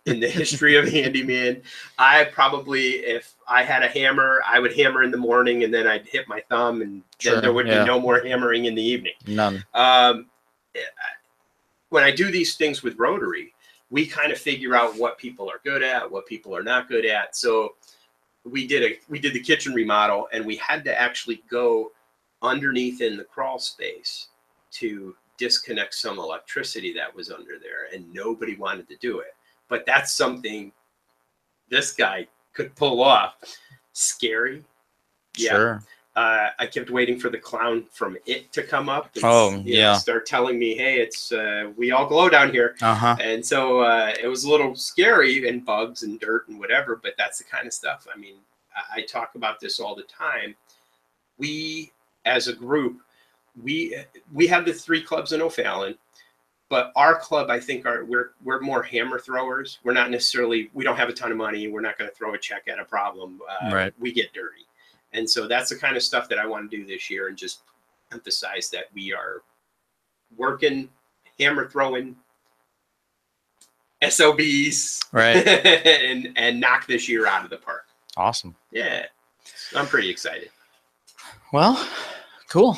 in the history of handyman. I probably, if I had a hammer, I would hammer in the morning and then I'd hit my thumb, and then there would be no more hammering in the evening. None. When I do these things with Rotary, we kind of figure out what people are good at, what people are not good at. So we did the kitchen remodel, and we had to actually go underneath in the crawl space to disconnect some electricity that was under there, and nobody wanted to do it. But that's something this guy could pull off. Scary. Yeah. Sure. I kept waiting for the clown from It to come up. And, start telling me, hey, it's we all glow down here. And so it was a little scary, and bugs and dirt and whatever, but that's the kind of stuff. I mean, I talk about this all the time. We, as a group, we have the 3 clubs in O'Fallon, but our club, I think, we're more hammer throwers. We're not necessarily, we don't have a ton of money. We're not going to throw a check at a problem. Right. We get dirty. And so that's the kind of stuff that I want to do this year, and just emphasize that we are working, hammer throwing, SOBs, right, and knock this year out of the park. Awesome. Yeah, I'm pretty excited. Well, cool.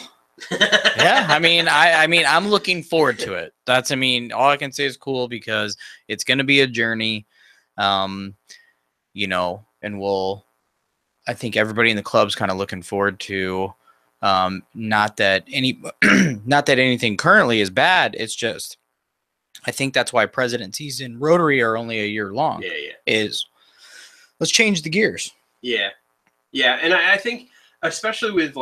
Yeah, I mean, I'm looking forward to it. All I can say is cool, because it's going to be a journey, you know, and I think everybody in the club's kind of looking forward to, not that anything currently is bad. It's just, I think that's why presidencies in Rotary are only a year long. Yeah. Is let's change the gears. Yeah. And I think, especially with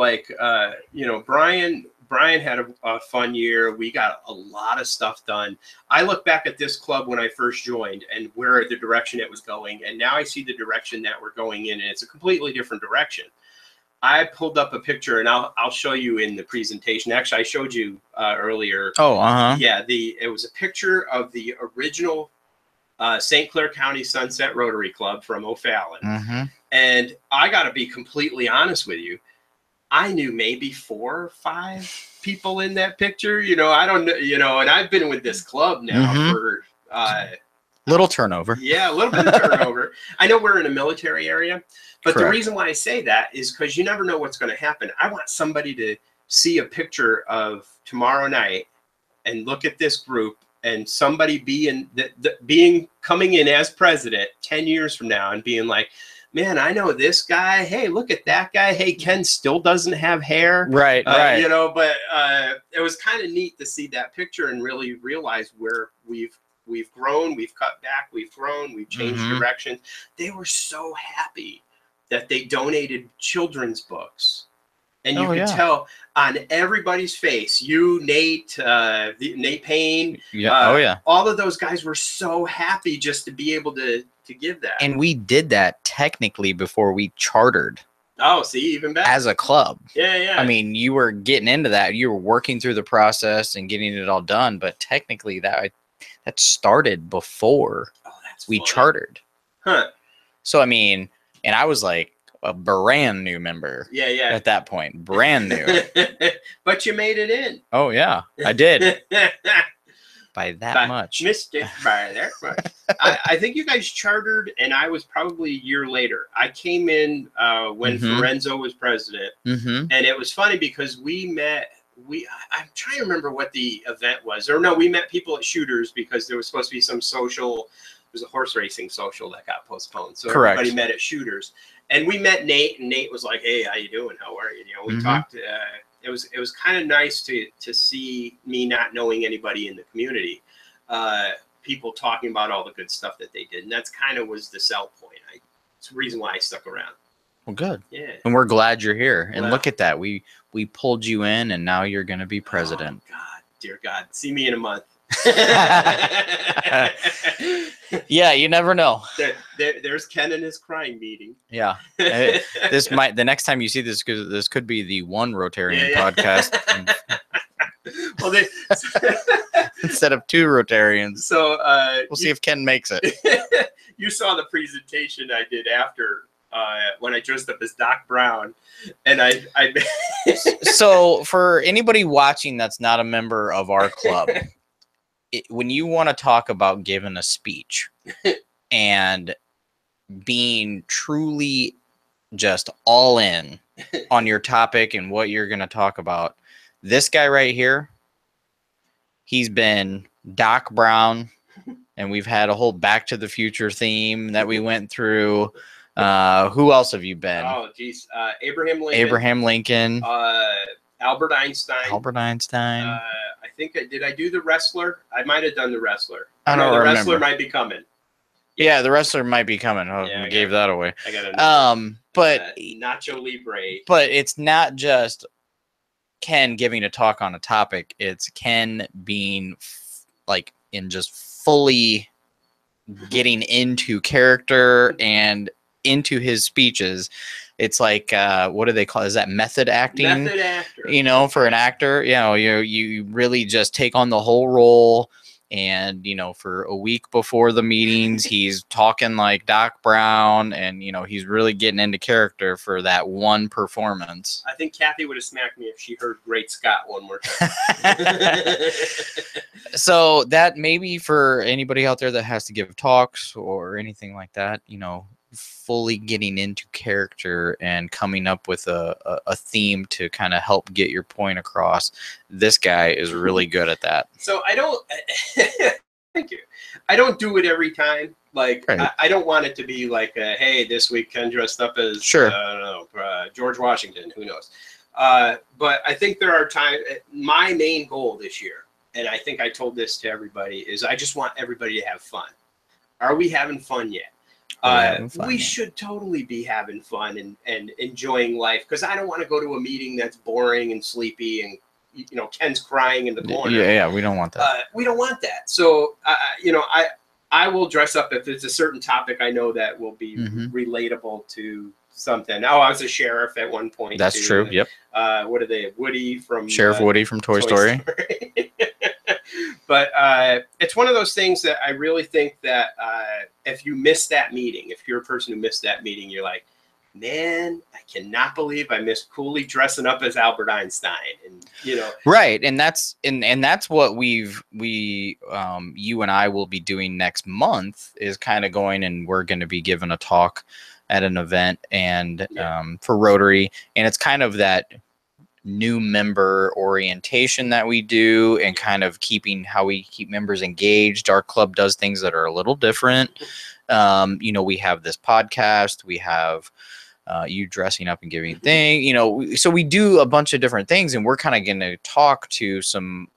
you know, Brian had a fun year. We got a lot of stuff done. I look back at this club when I first joined and where the direction it was going, and now I see the direction that we're going in, and it's a completely different direction. I pulled up a picture, and I'll show you in the presentation. Actually, I showed you earlier. Oh, yeah. It was a picture of the original St. Clair County Sunset Rotary Club from O'Fallon. And I got to be completely honest with you. I knew maybe 4 or 5 people in that picture. You know, I don't know, you know, and I've been with this club now for little turnover. Yeah, a little bit of turnover. I know we're in a military area, but Correct. The reason why I say that is because you never know what's going to happen. I want somebody to see a picture of tomorrow night and look at this group, and somebody coming in as president 10 years from now and being like, man, I know this guy. Hey, look at that guy. Hey, Ken still doesn't have hair. Right. You know, but it was kind of neat to see that picture and really realize where we've grown, we've cut back, we've grown, we've changed direction. They were so happy that they donated children's books And you could tell on everybody's face, you, Nate, Nate Payne, all of those guys were so happy just to be able to give that. And we did that technically before we chartered. Oh, see, even better. As a club. Yeah. I mean, you were getting into that. You were working through the process and getting it all done. But technically, that started before we chartered. Huh. So, I mean, and I was like a brand new member. Yeah. At that point. Brand new. But you made it in. Oh, yeah. I did. By that much. Missed it by that much. I think you guys chartered, and I was probably a year later. I came in when Ferenzo was president, and it was funny because we met. I'm trying to remember what the event was, or no, we met people at Shooters because there was supposed to be some social. It was a horse racing social that got postponed, so everybody met at Shooters, and we met Nate, and Nate was like, "Hey, how you doing? How are you?" You know, we talked. It was kind of nice to see me not knowing anybody in the community, people talking about all the good stuff that they did, and that's kind of was the sell point. It's the reason why I stuck around. Well, good. Yeah. And we're glad you're here. And look at that. We pulled you in, and now you're going to be president. Oh, God, dear God, see me in a month. Yeah, you never know. There's Ken and his crying meeting. Yeah. The next time you see this, because this could be the one Rotarian podcast. Well, instead of two Rotarians. So we'll see if Ken makes it. You saw the presentation I did after when I dressed up as Doc Brown, and I So for anybody watching that's not a member of our club, when you want to talk about giving a speech and being truly just all in on your topic and what you're going to talk about, this guy right here, he's been Doc Brown, and we've had a whole Back to the Future theme that we went through. Who else have you been? Oh, geez. Abraham Lincoln. Abraham Lincoln. Albert Einstein. Albert Einstein. I think did I do the wrestler? I might have done the wrestler. I don't remember. The wrestler might be coming. Yeah, the wrestler might be coming. Oh, yeah, I gave that away. I got but Nacho Libre. But it's not just Ken giving a talk on a topic. It's Ken being like in just fully getting into character and into his speeches. It's like what do they call it? Is that method acting? Method actor. You know, for an actor, you know, you really just take on the whole role. And, you know, for a week before the meetings, he's talking like Doc Brown, and, you know, he's really getting into character for that one performance. I think Kathy would have smacked me if she heard Great Scott one more time. So that maybe for anybody out there that has to give talks or anything like that, you know, fully getting into character and coming up with a theme to kind of help get your point across. This guy is really good at that. So I don't, thank you. I don't do it every time. Like, right. I don't want it to be like, hey, this week Ken dressed up as, sure. I don't know, George Washington, who knows. But I think there are times, my main goal this year, and I think I told this to everybody, is I just want everybody to have fun. Are we having fun yet? We should totally be having fun and enjoying life, because I don't want to go to a meeting that's boring and sleepy and, you know, Ken's crying in the corner. Yeah, we don't want that. We don't want that. So, you know, I will dress up if it's a certain topic I know that will be relatable to something. Oh, I was a sheriff at one point. That's true. Yep. What are they? Woody from Sheriff Woody from Toy Story. But it's one of those things that I really think that if you miss that meeting, if you're a person who missed that meeting, you're like, man, I cannot believe I missed Cooley dressing up as Albert Einstein, and you know, right. And that's what you and I will be doing next month, is kind of going, and we're going to be giving a talk at an event and for Rotary, and it's kind of that new member orientation that we do, and kind of keeping how we keep members engaged. Our club does things that are a little different. You know, we have this podcast, we have you dressing up and giving thing, you know, so we do a bunch of different things, and we're kind of going to talk to some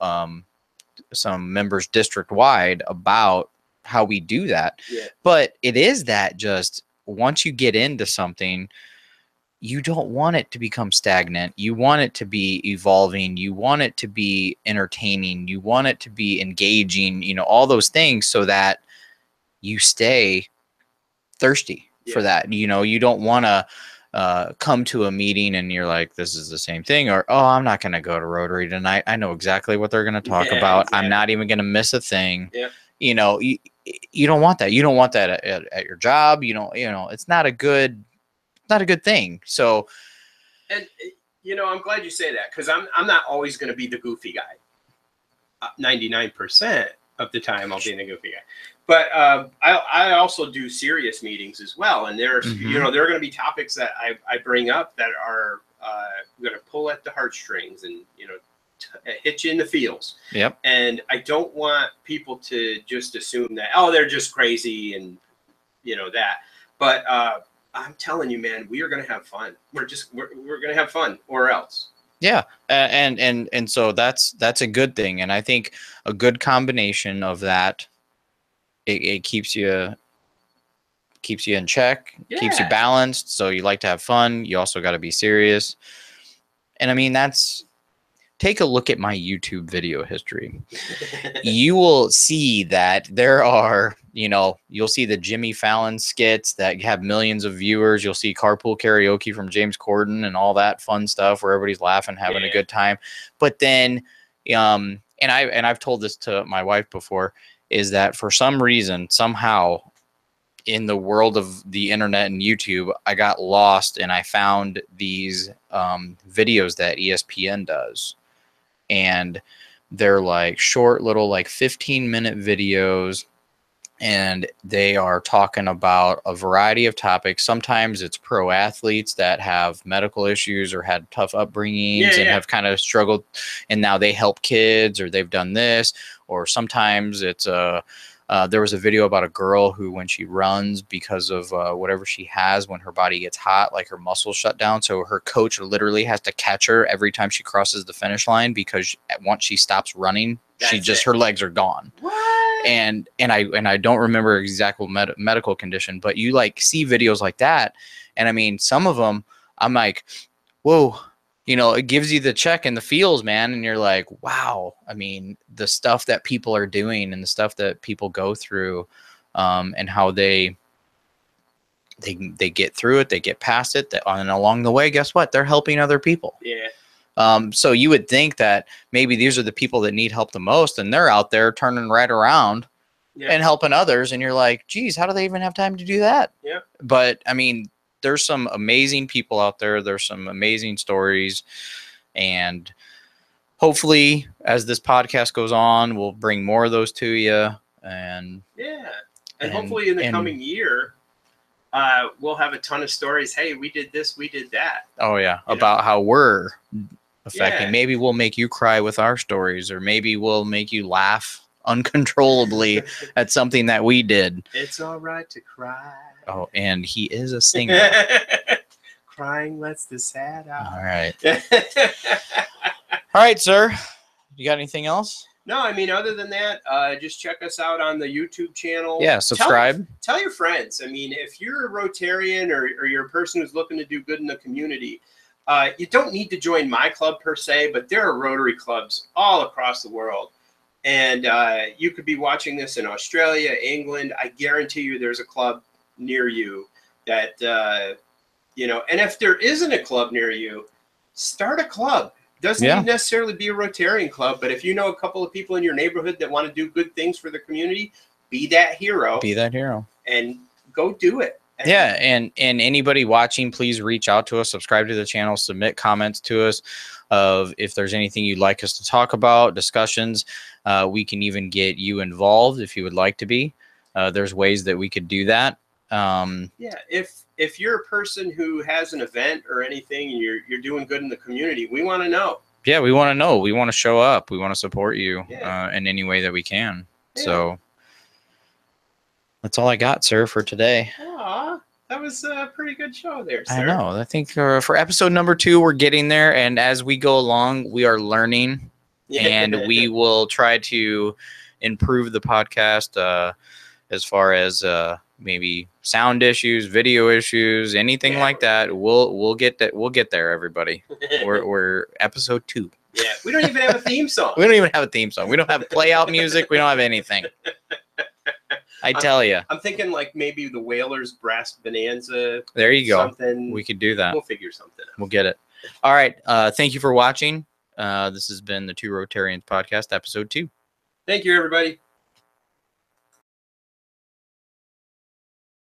members district wide about how we do that. But it is that just once you get into something, you don't want it to become stagnant. You want it to be evolving. You want it to be entertaining. You want it to be engaging, you know, all those things so that you stay thirsty for that. You know, you don't want to come to a meeting and you're like, this is the same thing, or, oh, I'm not going to go to Rotary tonight. I know exactly what they're going to talk about. Exactly. I'm not even going to miss a thing. Yeah. You know, you don't want that. You don't want that at your job. You know, it's not a good thing. So, and you know, I'm glad you say that, because I'm not always going to be the goofy guy. 99% of the time I'll be the goofy guy. But I also do serious meetings as well, and there's you know, there are going to be topics that I bring up that are going to pull at the heartstrings and, you know, hit you in the feels. Yep. And I don't want people to just assume that, oh, they're just crazy and, you know, that. But I'm telling you, man, we are going to have fun. We're going to have fun, or else. Yeah. And so that's a good thing. And I think a good combination of that, it keeps you in check, keeps you balanced. So you like to have fun. You also got to be serious. And I mean, take a look at my YouTube video history. You will see that there are, you know, you'll see the Jimmy Fallon skits that have millions of viewers. You'll see carpool karaoke from James Corden and all that fun stuff where everybody's laughing, having a good time. But then, and I've told this to my wife before, is that for some reason, somehow, in the world of the internet and YouTube, I got lost and I found these videos that ESPN does. And they're like short little, like 15-minute videos. And they are talking about a variety of topics. Sometimes it's pro athletes that have medical issues or had tough upbringings and have kind of struggled, and now they help kids, or they've done this. Or sometimes it's there was a video about a girl who, when she runs, because of whatever she has, when her body gets hot, like her muscles shut down. So her coach literally has to catch her every time she crosses the finish line, because once she stops running, her legs are gone. What? And I don't remember exact medical condition, but you like see videos like that. And I mean, some of them I'm like, whoa. You know, it gives you the check and the feels, man. And you're like, wow. I mean, the stuff that people are doing and the stuff that people go through, and how they get through it, they get past it. And along the way, guess what? They're helping other people. Yeah. So you would think that maybe these are the people that need help the most, and they're out there turning right around and helping others. And you're like, geez, how do they even have time to do that? Yeah. But I mean, there's some amazing people out there. There's some amazing stories. And hopefully, as this podcast goes on, we'll bring more of those to you. And hopefully in the coming year, we'll have a ton of stories. Hey, we did this, we did that. Oh, yeah. About how we're affecting. Maybe we'll make you cry with our stories, or maybe we'll make you laugh uncontrollably at something that we did. It's all right to cry. Oh, and he is a singer. Crying lets the sad out. All right. All right, sir. You got anything else? No, I mean, other than that, just check us out on the YouTube channel. Yeah, subscribe. Tell your friends. I mean, if you're a Rotarian or you're a person who's looking to do good in the community, you don't need to join my club per se, but there are Rotary clubs all across the world. And you could be watching this in Australia, England. I guarantee you there's a club near you that, you know, and if there isn't a club near you, start a club. Doesn't even necessarily be a Rotarian club, but if you know a couple of people in your neighborhood that want to do good things for the community, be that hero. Be that hero. And go do it. Yeah, and anybody watching, please reach out to us, subscribe to the channel, submit comments to us of if there's anything you'd like us to talk about, discussions. We can even get you involved if you would like to be. There's ways that we could do that. If you're a person who has an event or anything and you're doing good in the community, we want to know. Yeah, we want to know. We want to show up. We want to support you in any way that we can. Yeah. So that's all I got, sir, for today. Aw, that was a pretty good show there, sir. I know. I think for episode number 2, we're getting there. And as we go along, we are learning. And we will try to improve the podcast as far as maybe sound issues, video issues, anything like that, we'll get that. We'll get there, everybody. We're episode 2. Yeah, we don't even have a theme song. We don't even have a theme song. We don't have play out music. We don't have anything. I tell you. I'm thinking like maybe the Whalers Brass Bonanza. There you go. Something. We could do that. We'll figure something out. We'll get it. All right. Thank you for watching. This has been the Two Rotarians podcast, episode 2. Thank you, everybody.